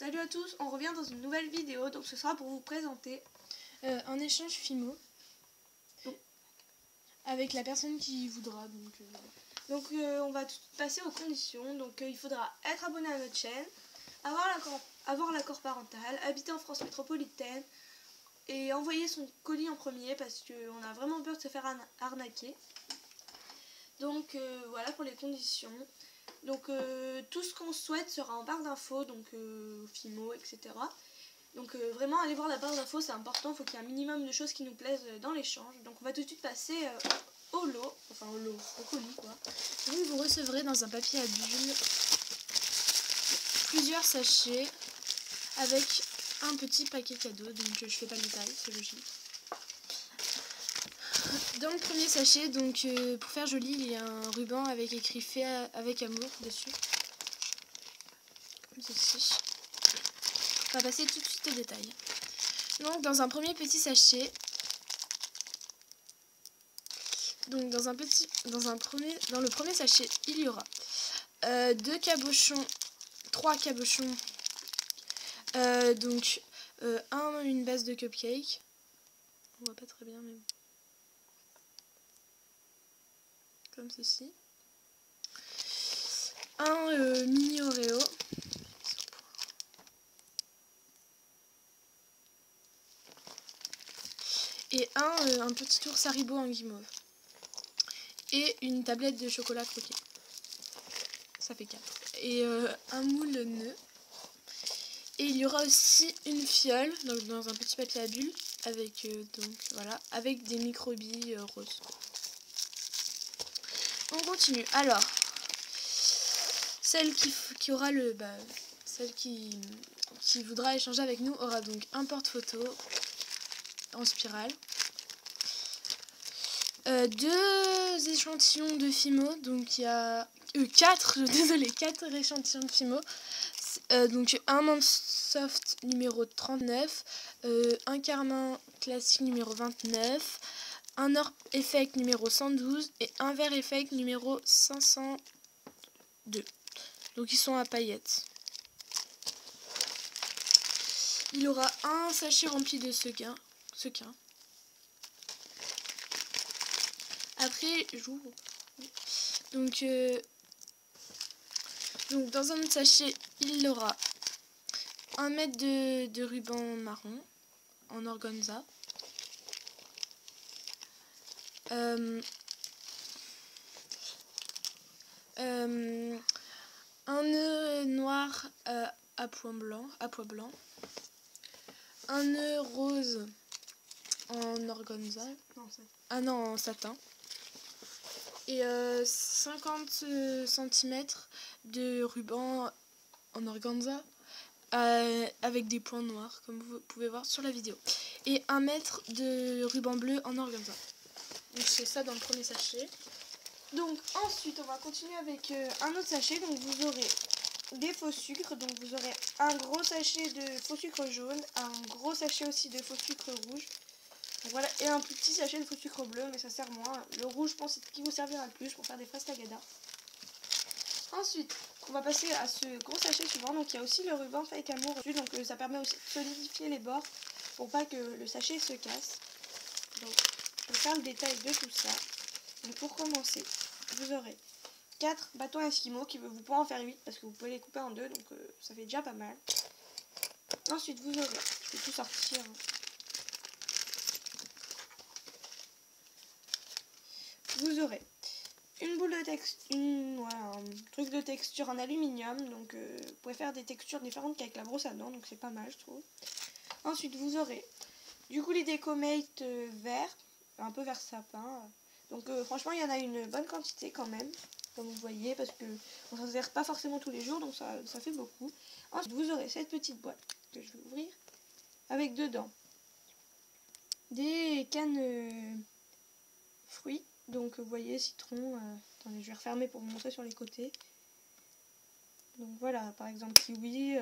Salut à tous, on revient dans une nouvelle vidéo, donc ce sera pour vous présenter un échange Fimo avec la personne qui voudra. Donc on va passer aux conditions. Donc il faudra être abonné à notre chaîne, avoir l'accord parental, habiter en France métropolitaine et envoyer son colis en premier parce qu'on a vraiment peur de se faire arnaquer. Donc voilà pour les conditions. Donc tout ce qu'on souhaite sera en barre d'infos, donc Fimo, etc. Donc vraiment allez voir la barre d'infos, c'est important, il faut qu'il y ait un minimum de choses qui nous plaisent dans l'échange. Donc on va tout de suite passer au lot, au colis quoi. Donc vous recevrez dans un papier à bulles plusieurs sachets avec un petit paquet cadeau, donc je fais pas le détail, c'est logique. Dans le premier sachet, donc pour faire joli, il y a un ruban avec écrit fait avec amour dessus. Comme ceci. On va passer tout de suite au détail. Donc dans un premier petit sachet, donc dans le premier sachet, il y aura 2 cabochons, 3 cabochons, donc une base de cupcake. On voit pas très bien mais comme ceci. Un mini Oreo. Et un petit ours Haribo en guimauve. Et une tablette de chocolat croqué. Ça fait 4. Et un moule nœud. Et il y aura aussi une fiole donc dans un petit papier à bulles avec avec des microbilles roses. On continue. Alors, celle qui aura celle qui voudra échanger avec nous aura donc un porte-photo en spirale. 2 échantillons de Fimo, donc il y a 4 échantillons de Fimo. Donc un Monde Soft numéro 39, un Carmin classique numéro 29, un Or Effect numéro 112 et un Vert Effect numéro 502. Donc ils sont à paillettes. Il aura un sachet rempli de sequins. Après, j'ouvre. Donc dans un autre sachet, il aura 1 mètre de ruban marron en organza. Un nœud noir à pois blanc. Un nœud rose en organza. En satin. Et 50 cm de ruban en organza avec des points noirs comme vous pouvez voir sur la vidéo. Et 1 mètre de ruban bleu en organza. Donc c'est ça dans le premier sachet. Donc ensuite on va continuer avec un autre sachet. Donc vous aurez des faux sucres. Donc vous aurez un gros sachet de faux sucre jaune, un gros sachet aussi de faux sucre rouge. Donc voilà, et un plus petit sachet de faux sucre bleu, mais ça sert moins. Le rouge, je pense, c'est ce qui vous servira le plus pour faire des fraises tagada. Ensuite, on va passer à ce gros sachet suivant. Donc il y a aussi le ruban fake amour dessus. Donc ça permet aussi de solidifier les bords pour pas que le sachet se casse. Donc je vais faire le détail de tout ça. Donc pour commencer, vous aurez 4 bâtons Eskimo vous pouvez en faire 8 parce que vous pouvez les couper en 2, donc ça fait déjà pas mal. Ensuite, vous aurez, je vais tout sortir. Vous aurez une boule de texture, un truc de texture en aluminium, donc vous pouvez faire des textures différentes qu'avec la brosse à dents, donc c'est pas mal je trouve. Ensuite vous aurez du coulis Decomate vert, un peu vert sapin, donc franchement il y en a une bonne quantité quand même, comme vous voyez, parce que on s'en sert pas forcément tous les jours, donc ça fait beaucoup. Ensuite vous aurez cette petite boîte que je vais ouvrir, avec dedans des cannes fruits. Donc vous voyez, citron, attendez, je vais refermer pour vous montrer sur les côtés. Donc voilà, par exemple kiwi.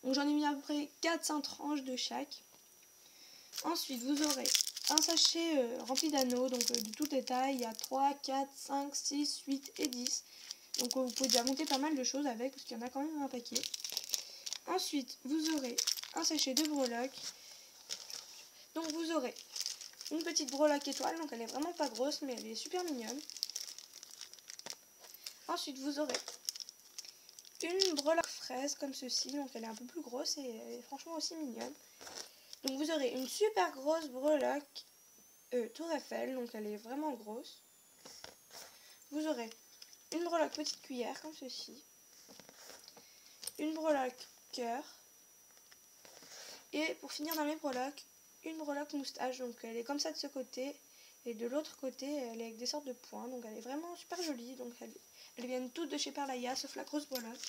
Donc j'en ai mis à peu près 4-5 tranches de chaque. Ensuite vous aurez un sachet rempli d'anneaux, donc de toutes les tailles. Il y a 3, 4, 5, 6, 8 et 10. Donc vous pouvez déjà monter pas mal de choses avec, parce qu'il y en a quand même un paquet. Ensuite, vous aurez un sachet de breloques. Donc vous aurez une petite breloque étoile, donc elle est vraiment pas grosse, mais elle est super mignonne. Ensuite, vous aurez une breloque fraise comme ceci, donc elle est un peu plus grosse et elle est franchement aussi mignonne. Donc vous aurez une super grosse breloque Tour Eiffel, donc elle est vraiment grosse. Vous aurez une breloque petite cuillère comme ceci, une breloque cœur, et pour finir dans mes breloques, une breloque moustache, donc elle est comme ça de ce côté, et de l'autre côté elle est avec des sortes de points, donc elle est vraiment super jolie, donc elles viennent toutes de chez Perlaya, sauf la grosse breloque.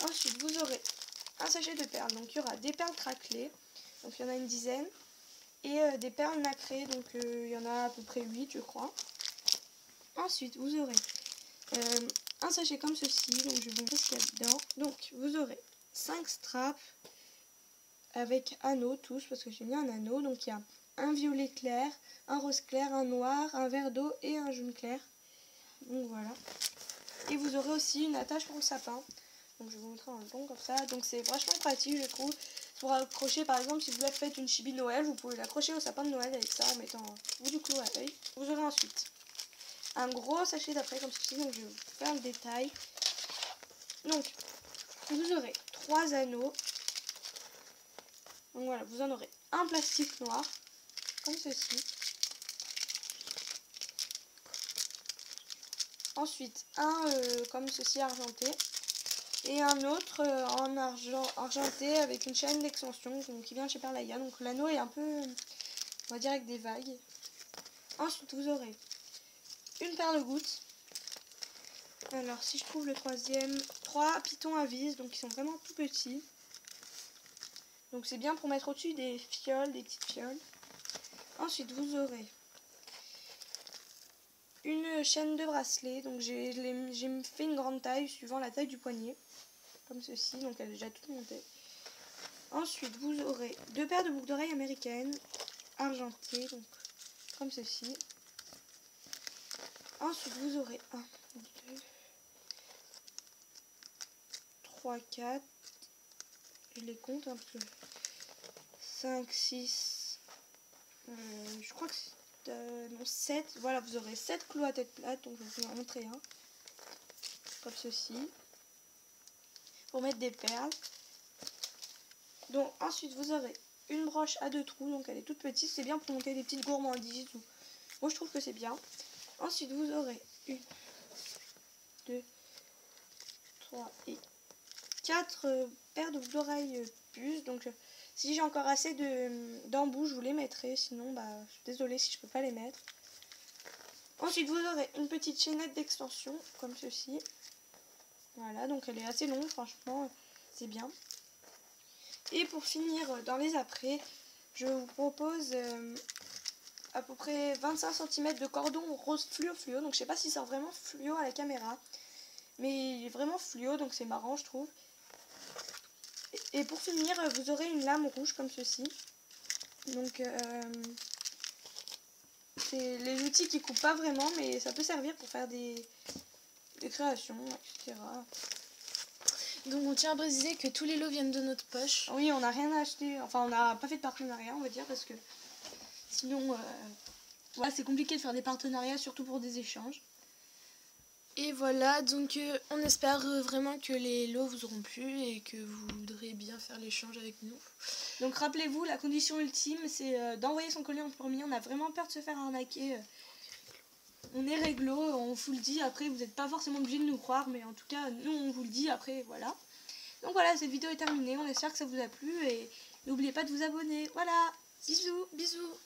Ensuite vous aurez un sachet de perles, donc il y aura des perles craquelées, donc il y en a une dizaine, et des perles nacrées, donc il y en a à peu près 8 je crois. Ensuite vous aurez un sachet comme ceci, donc je vais vous montrer ce qu'il y a dedans. Donc vous aurez 5 straps avec anneaux tous, parce que j'ai mis un anneau, donc il y a un violet clair, un rose clair, un noir, un vert d'eau et un jaune clair. Donc voilà. Et vous aurez aussi une attache pour le sapin. Donc je vais vous montrer en long comme ça. Donc c'est vachement pratique je trouve. Pour accrocher par exemple si vous faites une chibi Noël, vous pouvez l'accrocher au sapin de Noël avec ça en mettant ou du clou à l'œil. Vous aurez ensuite un gros sachet d'après comme ceci, donc je vais vous faire le détail. Donc vous aurez 3 anneaux. Donc voilà, vous en aurez un plastique noir comme ceci. Ensuite un comme ceci argenté. Et un autre en argenté avec une chaîne d'extension qui vient de chez Perlaya. Donc l'anneau est un peu, on va dire, avec des vagues. Ensuite vous aurez une paire de gouttes. Alors si je trouve le troisième, 3 pitons à vis, donc ils sont vraiment tout petits. Donc c'est bien pour mettre au-dessus des fioles, des petites fioles. Ensuite vous aurez une chaîne de bracelet, donc j'ai fait une grande taille suivant la taille du poignet. Comme ceci, donc elle est déjà toute montée. Ensuite, vous aurez 2 paires de boucles d'oreilles américaines argentées, donc comme ceci. Ensuite, vous aurez 1, 2, 3, 4. Je les compte un peu. 5, 6. Je crois que c'est. Non, 7. Voilà, vous aurez 7 clous à tête plate, donc je vais vous en montrer un. Comme ceci. Pour mettre des perles. Donc ensuite vous aurez une broche à 2 trous, donc elle est toute petite, c'est bien pour monter des petites gourmandises. Moi je trouve que c'est bien. Ensuite vous aurez 1, 2, 3 et 4 paires de boucles d'oreilles puces. Donc si j'ai encore assez d'embouts, je vous les mettrai, sinon bah je suis désolée si je peux pas les mettre. Ensuite vous aurez une petite chaînette d'extension comme ceci. Voilà, donc elle est assez longue, franchement c'est bien. Et pour finir dans les apprêts, je vous propose à peu près 25 cm de cordon rose fluo. Donc je sais pas si ça sort vraiment fluo à la caméra. Mais il est vraiment fluo, donc c'est marrant je trouve. Et pour finir, vous aurez une lame rouge comme ceci. Donc c'est les outils qui coupent pas vraiment, mais ça peut servir pour faire des créations, etc. Donc on tient à préciser que tous les lots viennent de notre poche. Oui, on n'a rien acheté, enfin on n'a pas fait de partenariat on va dire, parce que sinon ouais, c'est compliqué de faire des partenariats, surtout pour des échanges. Et voilà, donc on espère vraiment que les lots vous auront plu et que vous voudrez bien faire l'échange avec nous. Donc rappelez-vous, la condition ultime c'est d'envoyer son colis en premier. On a vraiment peur de se faire arnaquer. On est réglo, on vous le dit, après vous n'êtes pas forcément obligé de nous croire, mais en tout cas nous on vous le dit, après voilà. Donc voilà, cette vidéo est terminée, on espère que ça vous a plu et n'oubliez pas de vous abonner. Voilà, bisous, bisous.